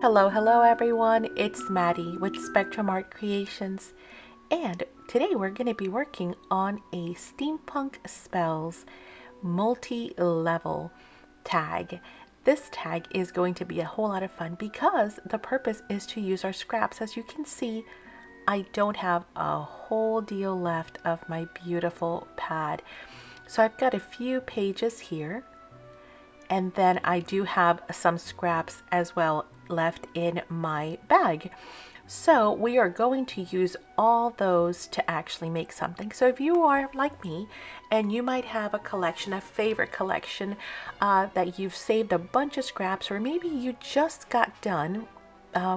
Hello everyone, it's Maddie with Spectrum Art Creations, and today we're going to be working on a Steampunk Spells multi-level tag. This tag is going to be a whole lot of fun because the purpose is to use our scraps. As you can see, I don't have a whole deal left of my beautiful pad. So I've got a few pages here, and then I do have some scraps as well left in my bag. So we are going to use all those to actually make something. So if you are like me and you might have a collection, a favorite collection that you've saved a bunch of scraps, or maybe you just got done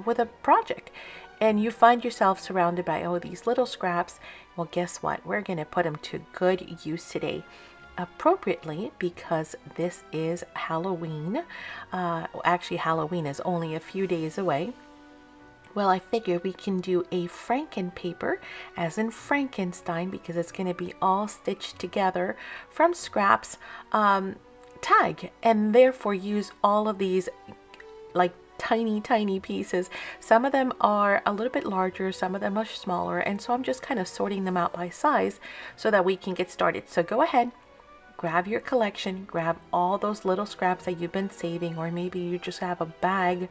with a project and you find yourself surrounded by these little scraps, well, guess what? We're going to put them to good use today. Appropriately, because this is Halloween. Actually, Halloween is only a few days away. Well, I figure we can do a Franken paper, as in Frankenstein, because it's going to be all stitched together from scraps tag, and therefore use all of these like tiny pieces. Some of them are a little bit larger, some of them are smaller, and so I'm just kind of sorting them out by size so that we can get started. So go ahead, grab your collection, grab all those little scraps that you've been saving, or maybe you just have a bag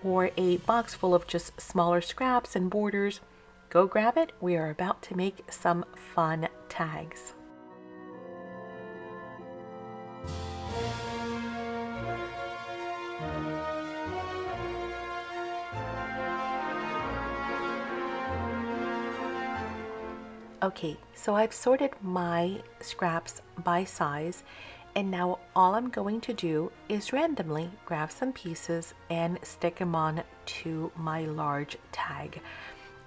or a box full of just smaller scraps and borders. Go grab it. We are about to make some fun tags. Okay, so I've sorted my scraps by size, and now all I'm going to do is randomly grab some pieces and stick them on to my large tag.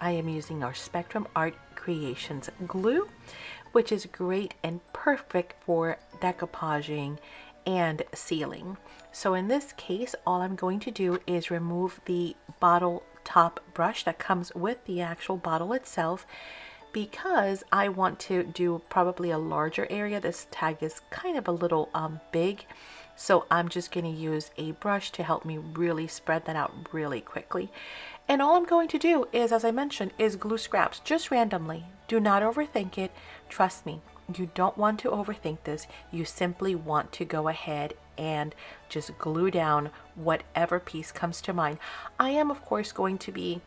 I am using our Spectrum Art Creations glue, which is great and perfect for decoupaging and sealing. So in this case, all I'm going to do is remove the bottle top brush that comes with the actual bottle itself, because I want to do probably a larger area. This tag is kind of a little big, so I'm just going to use a brush to help me really spread that out really quickly. And all I'm going to do is, as I mentioned, is glue scraps just randomly. Do not overthink it. Trust me, you don't want to overthink this. You simply want to go ahead and just glue down whatever piece comes to mind. I am, of course, going to be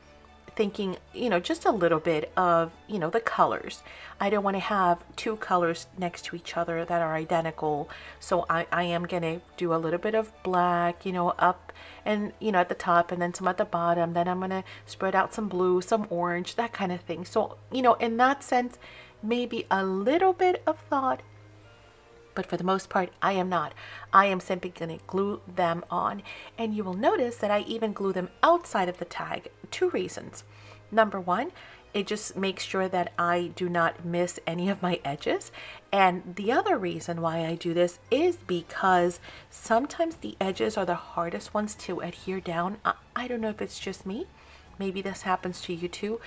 thinking, just a little bit of, the colors. I don't want to have two colors next to each other that are identical. So I am going to do a little bit of black, up and, at the top, and then some at the bottom. Then I'm going to spread out some blue, some orange, that kind of thing. So, in that sense, maybe a little bit of thought, but for the most part, I am not. I am simply going to glue them on. And you will notice that I even glue them outside of the tag. Two reasons. Number one, it just makes sure that I do not miss any of my edges. And the other reason why I do this is because sometimes the edges are the hardest ones to adhere down. I don't know if it's just me. Maybe this happens to you too,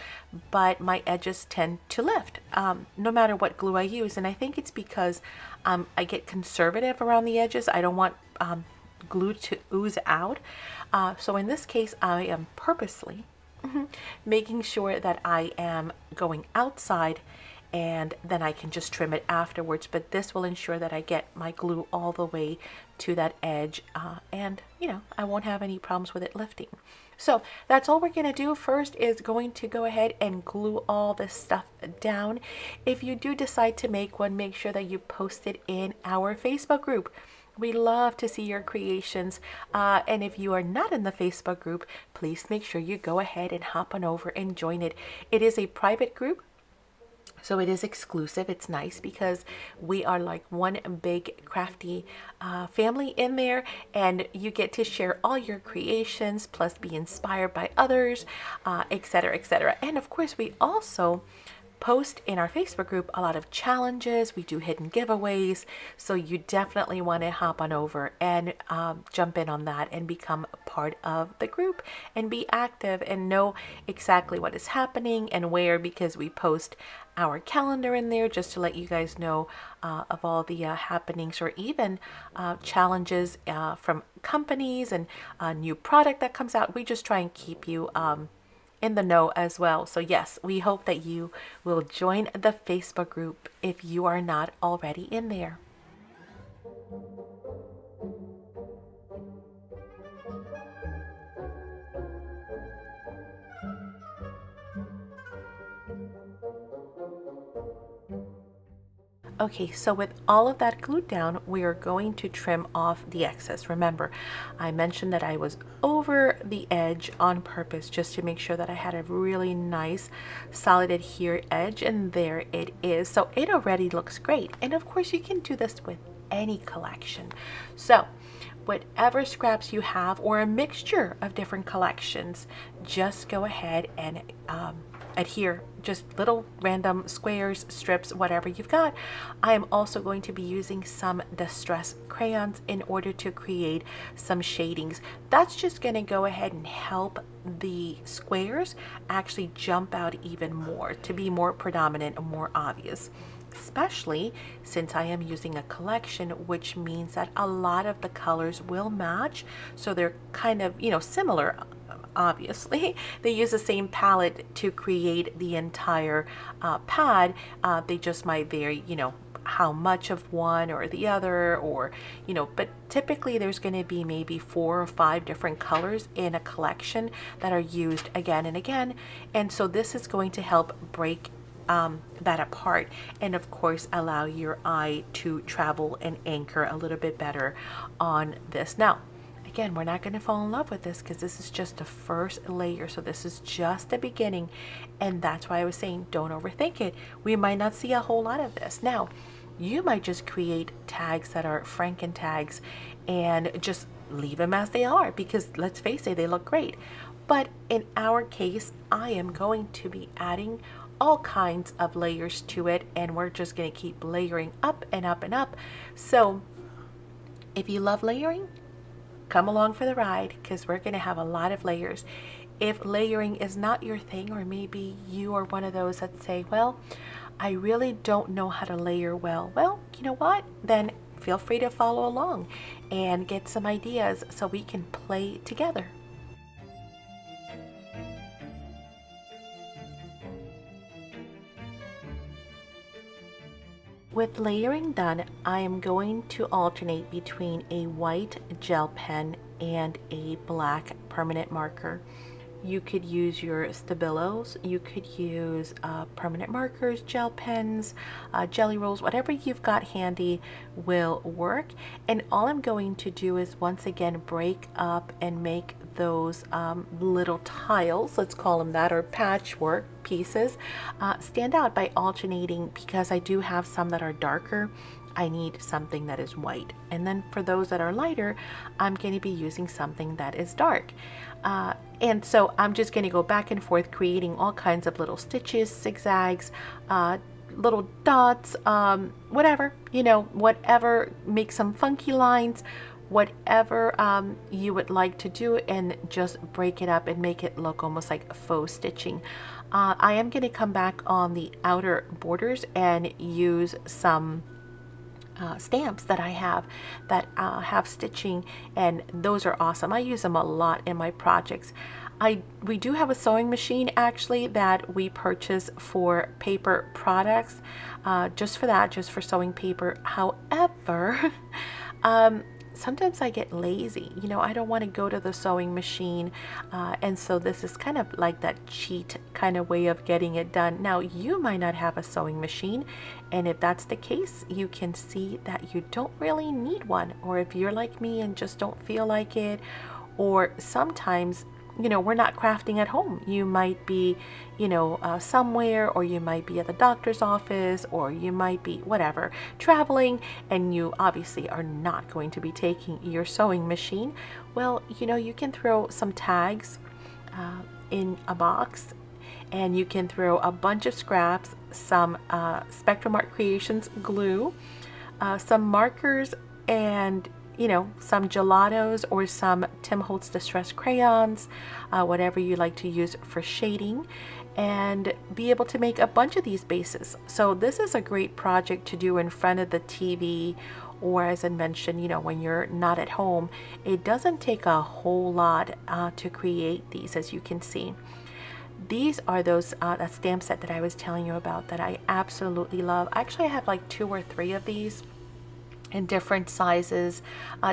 but my edges tend to lift no matter what glue I use. And I think it's because I get conservative around the edges. I don't want glue to ooze out. So in this case, I am purposely making sure that I am going outside, and then I can just trim it afterwards. But this will ensure that I get my glue all the way to that edge, and I won't have any problems with it lifting. So that's all we're going to do. First is going to go ahead and glue all this stuff down. If you do decide to make one, make sure that you post it in our Facebook group. We love to see your creations. And if you are not in the Facebook group, please make sure you go ahead and hop on over and join it. It is a private group, so it is exclusive. It's nice because we are like one big crafty family in there, and you get to share all your creations, plus be inspired by others, etc., etc. And of course, we also post in our Facebook group a lot of challenges. We do hidden giveaways. So you definitely want to hop on over and jump in on that and become a part of the group and be active and know exactly what is happening and where, because we post our calendar in there just to let you guys know of all the happenings, or even challenges from companies and a new product that comes out. We just try and keep you in the know as well. So yes, we hope that you will join the Facebook group if you are not already in there. Okay, so with all of that glued down, we are going to trim off the excess. Remember, I mentioned that I was over the edge on purpose just to make sure that I had a really nice solid adhere edge, and there it is. So it already looks great. And of course you can do this with any collection. So whatever scraps you have, or a mixture of different collections, just go ahead and adhere, just little random squares, strips, whatever you've got. I am also going to be using some distress crayons in order to create some shadings. That's just going to go ahead and help the squares actually jump out even more, to be more predominant and more obvious, especially since I am using a collection, which means that a lot of the colors will match. So they're kind of, similar. Obviously, they use the same palette to create the entire pad. They just might vary, how much of one or the other, or, but typically there's going to be maybe 4 or 5 different colors in a collection that are used again and again. And so this is going to help break that apart, and of course allow your eye to travel and anchor a little bit better on this. Now, again, we're not going to fall in love with this because this is just the first layer. So this is just the beginning. And that's why I was saying, don't overthink it. We might not see a whole lot of this. Now, you might just create tags that are Franken tags and just leave them as they are, because let's face it, they look great. But in our case, I am going to be adding all kinds of layers to it, and we're just going to keep layering up and up and up. So if you love layering, come along for the ride, because we're going to have a lot of layers. If layering is not your thing, or maybe you are one of those that say, well, I really don't know how to layer well, you know what? Then feel free to follow along and get some ideas so we can play together. With layering done, I am going to alternate between a white gel pen and a black permanent marker. You could use your Stabilos, you could use permanent markers, gel pens, jelly rolls, whatever you've got handy will work. And all I'm going to do is once again break up and make those little tiles, let's call them that, or patchwork pieces, stand out by alternating, because I do have some that are darker. I need something that is white, and then for those that are lighter, I'm going to be using something that is dark. And so I'm just going to go back and forth, creating all kinds of little stitches, zigzags, little dots, whatever, whatever makes some funky lines, whatever you would like to do, and just break it up and make it look almost like faux stitching. I am going to come back on the outer borders and use some stamps that I have that have stitching, and those are awesome. I use them a lot in my projects. We do have a sewing machine actually that we purchase for paper products, just for that, just for sewing paper. However, sometimes I get lazy. I don't want to go to the sewing machine, and so this is kind of like that cheat kind of way of getting it done. Now, you might not have a sewing machine, and if that's the case, you can see that you don't really need one. Or if you're like me and just don't feel like it, or sometimes we're not crafting at home. You might be, somewhere, or you might be at the doctor's office, or you might be whatever, traveling, and you obviously are not going to be taking your sewing machine. Well, you can throw some tags in a box and you can throw a bunch of scraps, some Spectrum Art Creations glue, some markers, and some gelatos or some Tim Holtz Distress crayons, whatever you like to use for shading, and be able to make a bunch of these bases. So this is a great project to do in front of the TV, or as I mentioned, when you're not at home. It doesn't take a whole lot to create these, as you can see. These are those that stamp set that I was telling you about that I absolutely love. Actually, I have like 2 or 3 of these in different sizes,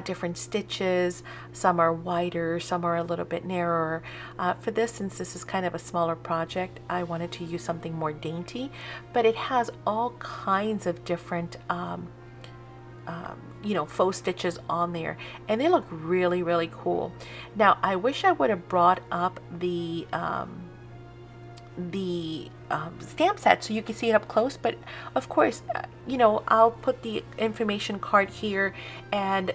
different stitches. Some are wider, some are a little bit narrower. For this, since this is kind of a smaller project, I wanted to use something more dainty, but it has all kinds of different faux stitches on there, and they look really, really cool. Now, I wish I would have brought up the stamp set so you can see it up close, but of course, I'll put the information card here, and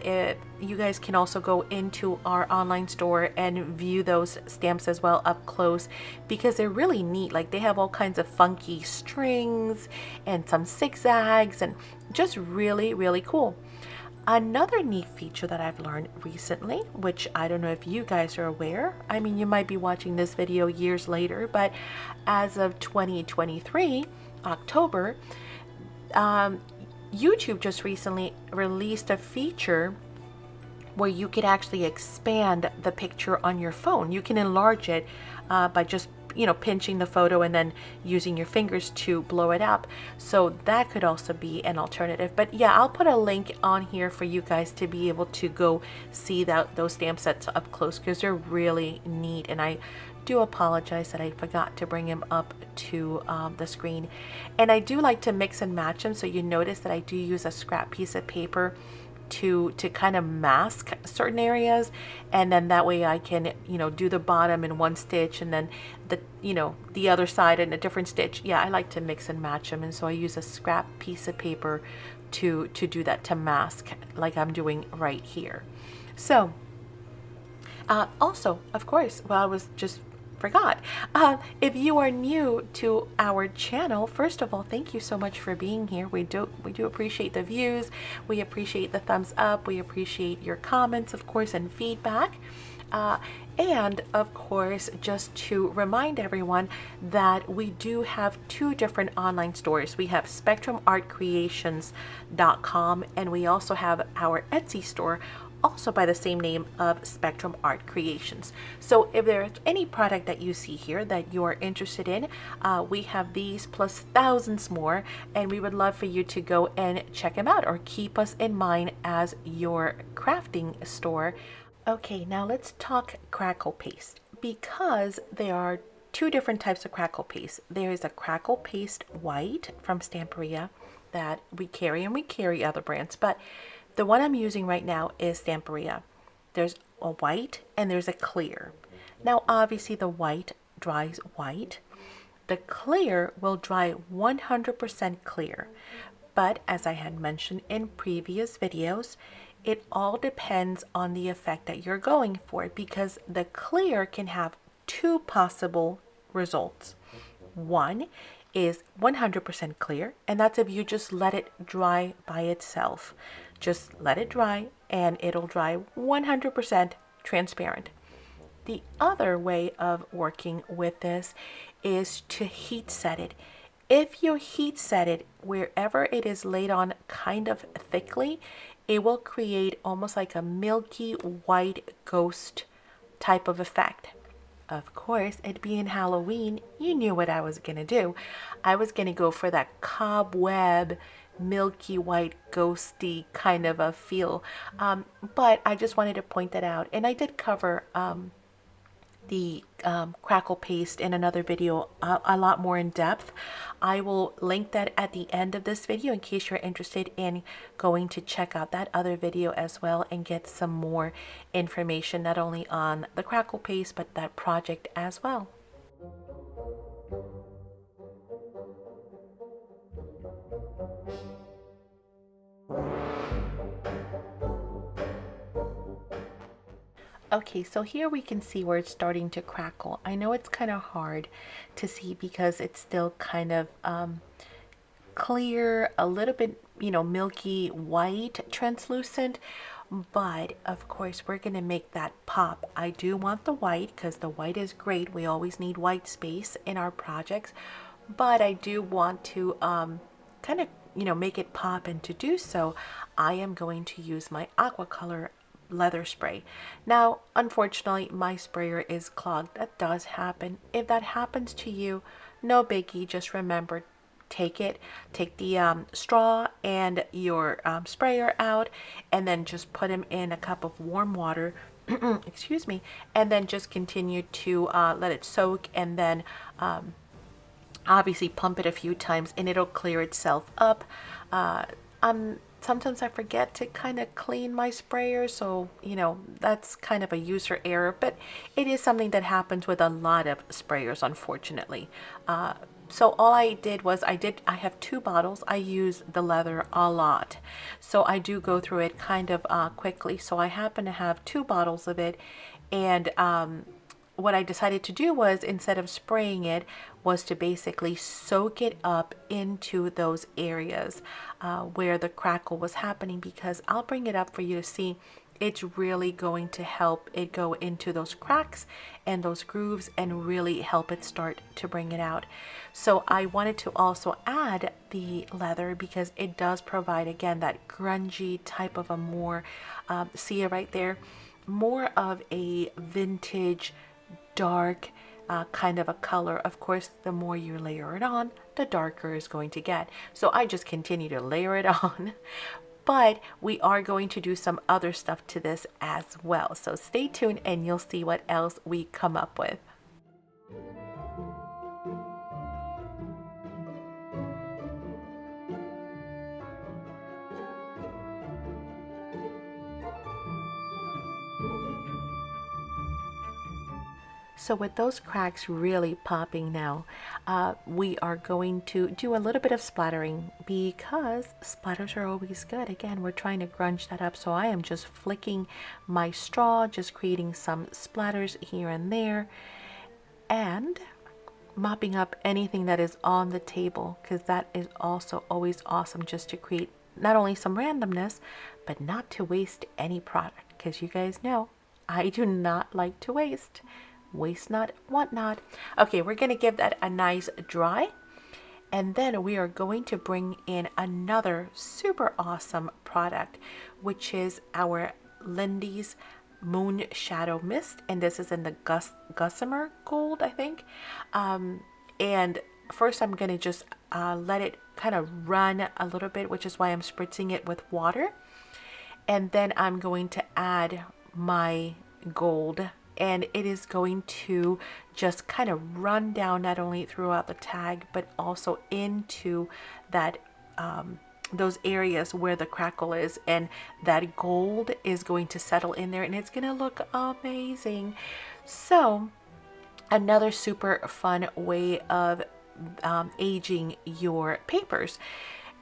you guys can also go into our online store and view those stamps as well up close, because they're really neat. Like, they have all kinds of funky strings and some zigzags, and just really, really cool. Another neat feature that I've learned recently, which I don't know if you guys are aware, I mean, you might be watching this video years later, but as of 2023, October, YouTube just recently released a feature where you could actually expand the picture on your phone. You can enlarge it by just pinching the photo and then using your fingers to blow it up. So that could also be an alternative. But yeah, I'll put a link on here for you guys to be able to go see those stamp sets up close, because they're really neat. And I do apologize that I forgot to bring him up to the screen. And I do like to mix and match them. So you notice that I do use a scrap piece of paper to kind of mask certain areas, and then that way I can do the bottom in one stitch and then the other side in a different stitch. Yeah, I like to mix and match them, and so I use a scrap piece of paper to do that, to mask, like I'm doing right here. So also, of course, well, I was just forgot. If you are new to our channel, first of all, thank you so much for being here. We do appreciate the views. We appreciate the thumbs up. We appreciate your comments, of course, and feedback. And of course, just to remind everyone that we do have 2 different online stores. We have SpectrumArtCreations.com, and we also have our Etsy store, also by the same name of Spectrum Art Creations. So if there's any product that you see here that you are interested in, we have these plus thousands more, and we would love for you to go and check them out, or keep us in mind as your crafting store. Okay, now let's talk crackle paste, because there are 2 different types of crackle paste. There is a crackle paste white from Stamperia that we carry, and we carry other brands, but the one I'm using right now is Stamperia. There's a white and there's a clear. Now, obviously the white dries white. The clear will dry 100% clear. But as I had mentioned in previous videos, it all depends on the effect that you're going for, because the clear can have 2 possible results. One is 100% clear, and that's if you just let it dry by itself. Just let it dry and it'll dry 100% transparent. The other way of working with this is to heat set it. If you heat set it wherever it is laid on kind of thickly, it will create almost like a milky white ghost type of effect. Of course, it being Halloween, you knew what I was going to do. I was going to go for that cobweb, milky white, ghosty kind of a feel. But I just wanted to point that out. And I did cover the crackle paste in another video a lot more in depth. I will link that at the end of this video in case you're interested in going to check out that other video as well and get some more information, not only on the crackle paste but that project as well. Okay, so here we can see where it's starting to crackle. I know it's kind of hard to see because it's still kind of clear, a little bit, milky white, translucent. But of course, we're going to make that pop. I do want the white because the white is great. We always need white space in our projects. But I do want to kind of, make it pop. And to do so, I am going to use my aqua color leather spray. Now, unfortunately, my sprayer is clogged. That does happen. If that happens to you, no biggie. Just remember, take the straw and your sprayer out, and then just put them in a cup of warm water. Excuse me, and then just continue to let it soak, and then obviously pump it a few times and it'll clear itself up. Sometimes I forget to kind of clean my sprayer, so that's kind of a user error, but it is something that happens with a lot of sprayers, unfortunately. So all I did was I have 2 bottles. I use the leather a lot, so I do go through it kind of quickly. So I happen to have 2 bottles of it, and what I decided to do was, instead of spraying it, was to basically soak it up into those areas where the crackle was happening, because I'll bring it up for you to see. It's really going to help it go into those cracks and those grooves and really help it start to bring it out. So I wanted to also add the leather because it does provide, again, that grungy type of a more, see it right there, more of a vintage dark kind of a color. Of course, the more you layer it on, the darker it's going to get. So I just continue to layer it on. But we are going to do some other stuff to this as well. So stay tuned and you'll see what else we come up with. So with those cracks really popping now, we are going to do a little bit of splattering because splatters are always good. Again, we're trying to grunge that up. So I am just flicking my straw, just creating some splatters here and there, and mopping up anything that is on the table, because that is also always awesome, just to create not only some randomness, but not to waste any product, because you guys know I do not like to waste. Waste not, want not. Okay, we're going to give that a nice dry. And then we are going to bring in another super awesome product, which is our Lindy's Moon Shadow Mist. And this is in the Gossamer Gold, I think. And first I'm going to just let it kind of run a little bit, which is why I'm spritzing it with water. And then I'm going to add my gold, and it is going to just kind of run down not only throughout the tag, but also into that those areas where the crackle is, and that gold is going to settle in there, and it's going to look amazing. So another super fun way of aging your papers.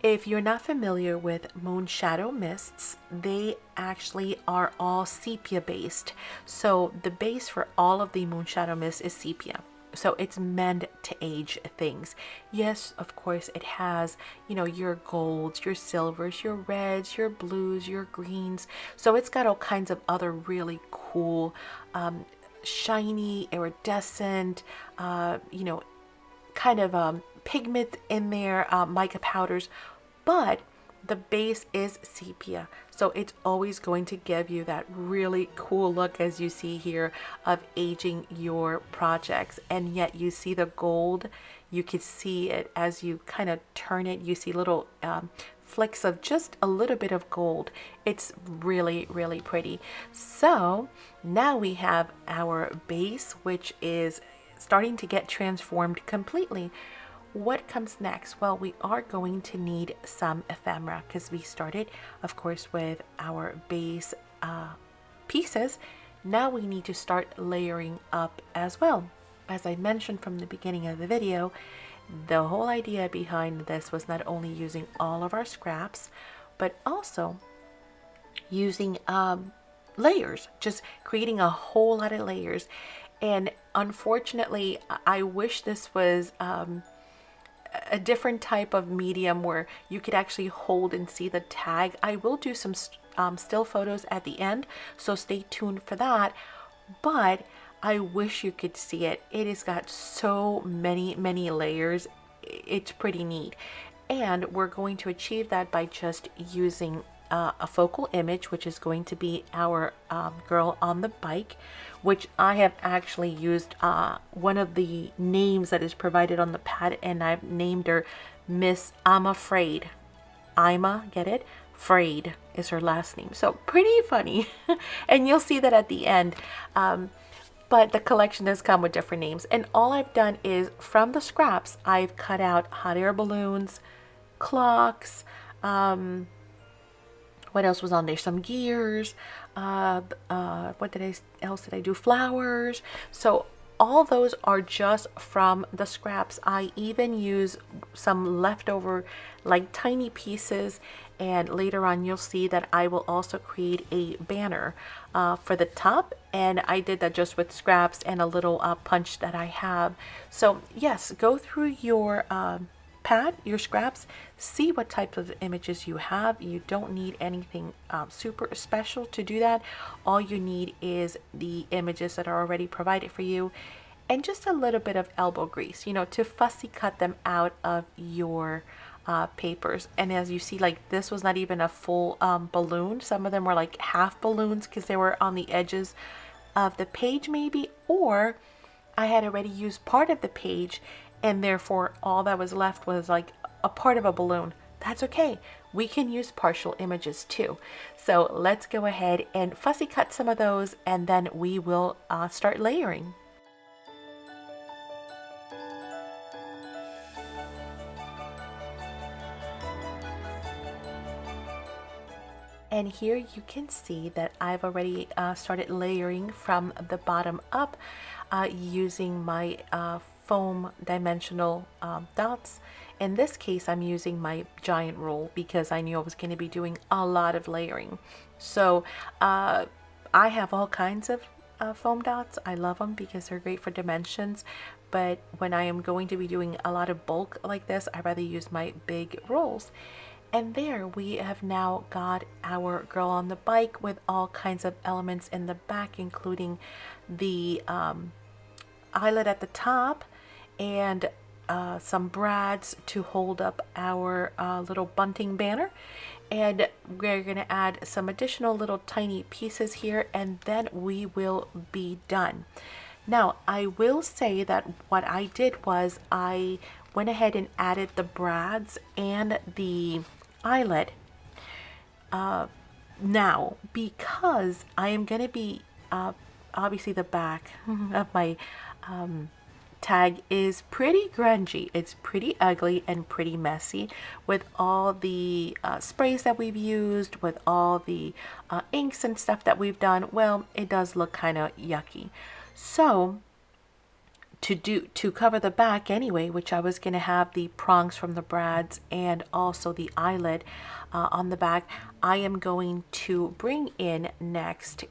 If you're not familiar with Moon Shadow Mists, they actually are all sepia based. So the base for all of the Moon Shadow Mists is sepia. So it's meant to age things. Yes, of course, it has, your golds, your silvers, your reds, your blues, your greens. So it's got all kinds of other really cool, shiny, iridescent, kind of pigment in there, mica powders, but the base is sepia, so it's always going to give you that really cool look, as you see here, of aging your projects. And yet you see the gold, you can see it as you kind of turn it, you see little flicks of just a little bit of gold. It's really, really pretty. So now we have our base, which is starting to get transformed completely. What comes next? Well, we are going to need some ephemera, because we started, of course, with our base pieces. Now we need to start layering up as well. As I mentioned from the beginning of the video, the whole idea behind this was not only using all of our scraps, but also using layers, just creating a whole lot of layers. And unfortunately, I wish this was a different type of medium where you could actually hold and see the tag. I will do some still photos at the end, so stay tuned for that. But I wish you could see it. It has got so many layers. It's pretty neat. And we're going to achieve that by just using a focal image, which is going to be our girl on the bike, which I have actually used one of the names that is provided on the pad, and I've named her Miss I'm Afraid. Ima, get it? Frayed is her last name. So pretty funny. And you'll see that at the end. But the collection does come with different names. And all I've done is, from the scraps, I've cut out hot air balloons, clocks, what else was on there? Some gears. What else did I do? Flowers. So all those are just from the scraps. I even use some leftover, like tiny pieces. And later on, you'll see that I will also create a banner for the top. And I did that just with scraps and a little punch that I have. So yes, go through your pad, your scraps, see what type of images you have. You don't need anything super special to do that. All you need is the images that are already provided for you, and just a little bit of elbow grease, you know, to fussy cut them out of your papers. And as you see, like, this was not even a full balloon. Some of them were like half balloons because they were on the edges of the page maybe, or I had already used part of the page and therefore all that was left was like a part of a balloon. That's okay. We can use partial images too. So let's go ahead and fussy cut some of those, and then we will start layering. And here you can see that I've already started layering from the bottom up using my foam dimensional dots. In this case, I'm using my giant roll because I knew I was going to be doing a lot of layering. So I have all kinds of foam dots. I love them because they're great for dimensions. But when I am going to be doing a lot of bulk like this, I rather use my big rolls. And there we have now got our girl on the bike with all kinds of elements in the back, including the eyelet at the top and some brads to hold up our little bunting banner. And we're going to add some additional little tiny pieces here, and then we will be done. Now, I will say that what I did was I went ahead and added the brads and the eyelet now, because I am going to be obviously the back of my tag is pretty grungy. It's pretty ugly and pretty messy with all the sprays that we've used, with all the inks and stuff that we've done. Well, it does look kind of yucky. So to cover the back anyway, which I was going to have the prongs from the brads and also the eyelet on the back, I am going to bring in next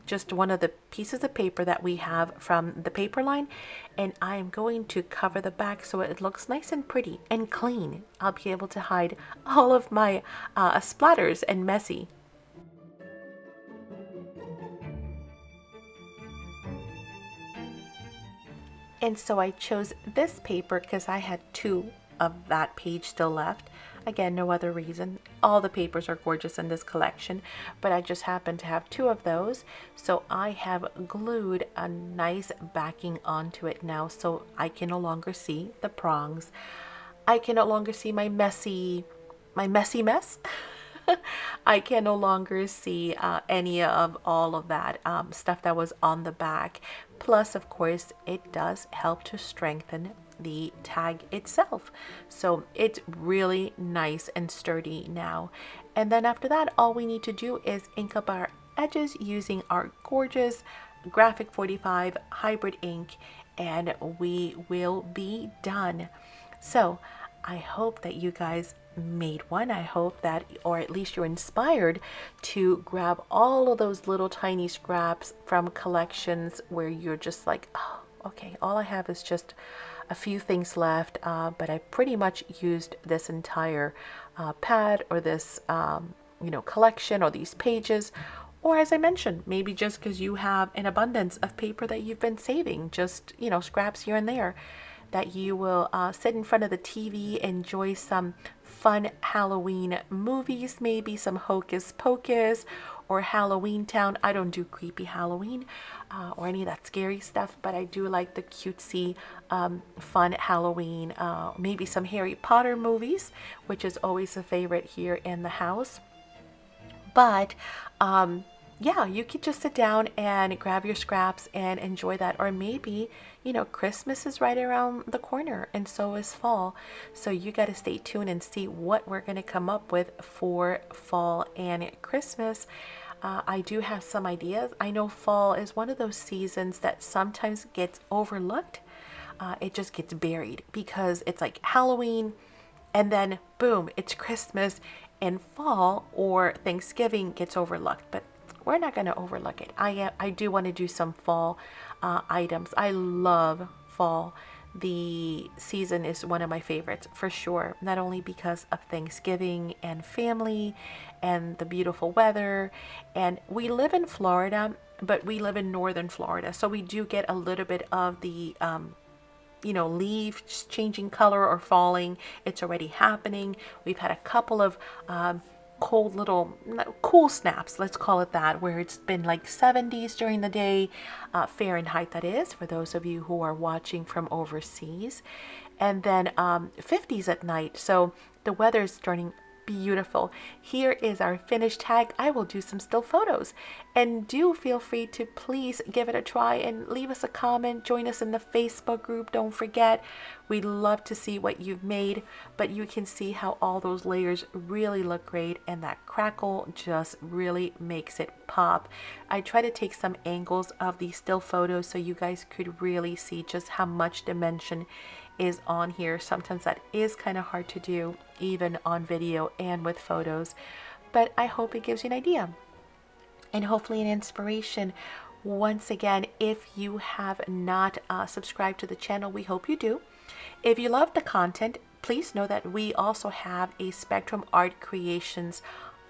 just one of the pieces of paper that we have from the paper line, and I am going to cover the back so it looks nice and pretty and clean. I'll be able to hide all of my splatters and messy. And so I chose this paper because I had 2 of that page still left. Again, no other reason. All the papers are gorgeous in this collection, but I just happen to have 2 of those. So I have glued a nice backing onto it now, so I can no longer see the prongs. I can no longer see my messy mess. I can no longer see any of all of that stuff that was on the back. Plus, of course, it does help to strengthen the tag itself. So it's really nice and sturdy now. And then after that, all we need to do is ink up our edges using our gorgeous Graphic 45 hybrid ink, and we will be done. So I hope that you guys made one. I hope that, or at least you're inspired to grab all of those little tiny scraps from collections where you're just like, oh, okay, all I have is just a few things left, but I pretty much used this entire pad or this collection or these pages. Or as I mentioned, maybe just because you have an abundance of paper that you've been saving, just, scraps here and there, that you will sit in front of the TV, enjoy some fun Halloween movies, maybe some Hocus Pocus or Halloween Town. I don't do creepy Halloween or any of that scary stuff, but I do like the cutesy, fun Halloween, maybe some Harry Potter movies, which is always a favorite here in the house. But yeah, you could just sit down and grab your scraps and enjoy that. Or maybe, Christmas is right around the corner and so is fall. So you got to stay tuned and see what we're going to come up with for fall and Christmas. I do have some ideas. I know fall is one of those seasons that sometimes gets overlooked. It just gets buried because it's like Halloween and then boom, it's Christmas, and fall or Thanksgiving gets overlooked. But we're not going to overlook it. I do want to do some fall items. I love fall. The season is one of my favorites for sure, not only because of Thanksgiving and family and the beautiful weather. And we live in Florida, but we live in northern Florida, so we do get a little bit of the leaves changing color or falling. It's already happening. We've had a couple of cold little cool snaps, let's call it that, where it's been like 70s during the day, Fahrenheit that is, for those of you who are watching from overseas, and then 50s at night. So the weather is turning beautiful. Here is our finished tag. I will do some still photos, and do feel free to please give it a try and leave us a comment. Join us in the Facebook group. Don't forget, we'd love to see what you've made, but you can see how all those layers really look great, and that crackle just really makes it pop. I try to take some angles of these still photos so you guys could really see just how much dimension is on here. Sometimes that is kind of hard to do, even on video and with photos, but I hope it gives you an idea and hopefully an inspiration. Once again, if you have not subscribed to the channel, we hope you do. If you love the content, please know that we also have a Spectrum Art Creations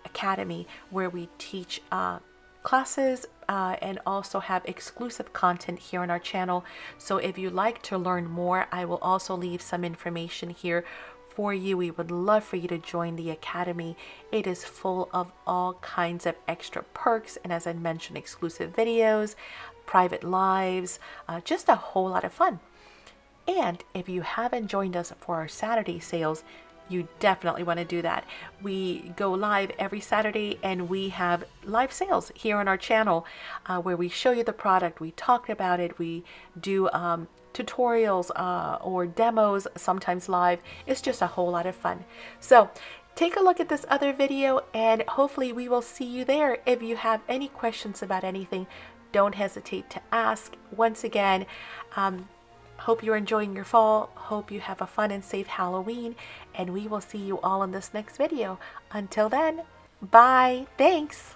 Academy where we teach classes and also have exclusive content here on our channel. So if you'd like to learn more, I will also leave some information here for you. We would love for you to join the Academy. It is full of all kinds of extra perks, and as I mentioned, exclusive videos, private lives, just a whole lot of fun. And if you haven't joined us for our Saturday sales, you definitely want to do that. We go live every Saturday and we have live sales here on our channel where we show you the product, we talk about it, we do tutorials or demos, sometimes live. It's just a whole lot of fun. So take a look at this other video and hopefully we will see you there. If you have any questions about anything, don't hesitate to ask. Once again, hope you're enjoying your fall. Hope you have a fun and safe Halloween, and we will see you all in this next video. Until then, bye. Thanks.